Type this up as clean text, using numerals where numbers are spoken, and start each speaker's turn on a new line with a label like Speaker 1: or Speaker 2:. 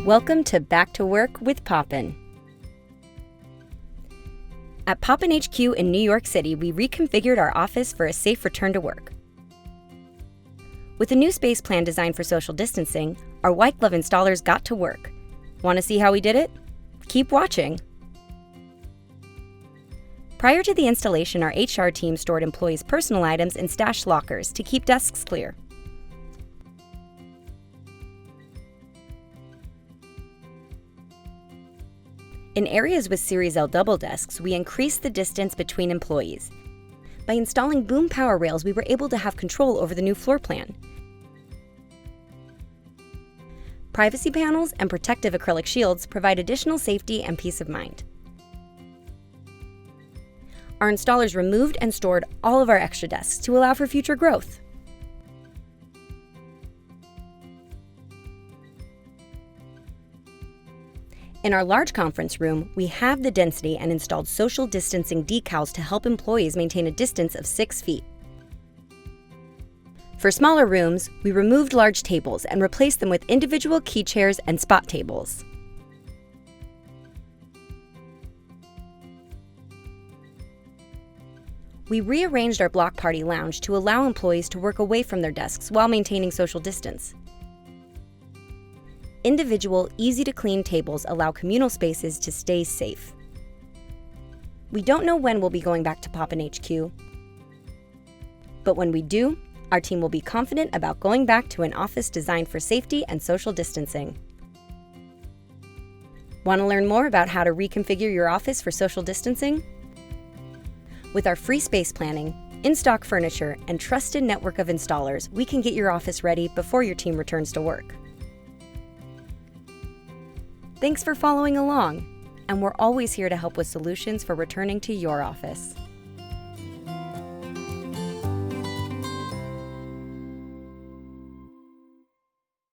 Speaker 1: Welcome to Back to Work with Poppin. At Poppin HQ in New York City, we reconfigured our office for a safe return to work. With a new space plan designed for social distancing, our white glove installers got to work. Want to see how we did it? Keep watching. Prior to the installation, our HR team stored employees' personal items in stashed lockers to keep desks clear. In areas with Series L double desks, we increased the distance between employees. By installing boom power rails, we were able to have control over the new floor plan. Privacy panels and protective acrylic shields provide additional safety and peace of mind. Our installers removed and stored all of our extra desks to allow for future growth. In our large conference room, we halved the density and installed social distancing decals to help employees maintain a distance of 6 feet. For smaller rooms, we removed large tables and replaced them with individual key chairs and spot tables. We rearranged our block party lounge to allow employees to work away from their desks while maintaining social distance. Individual, easy-to-clean tables allow communal spaces to stay safe. We don't know when we'll be going back to Poppin HQ, but when we do, our team will be confident about going back to an office designed for safety and social distancing. Want to learn more about how to reconfigure your office for social distancing? With our free space planning, in-stock furniture, and trusted network of installers, we can get your office ready before your team returns to work. Thanks for following along, and we're always here to help with solutions for returning to your office.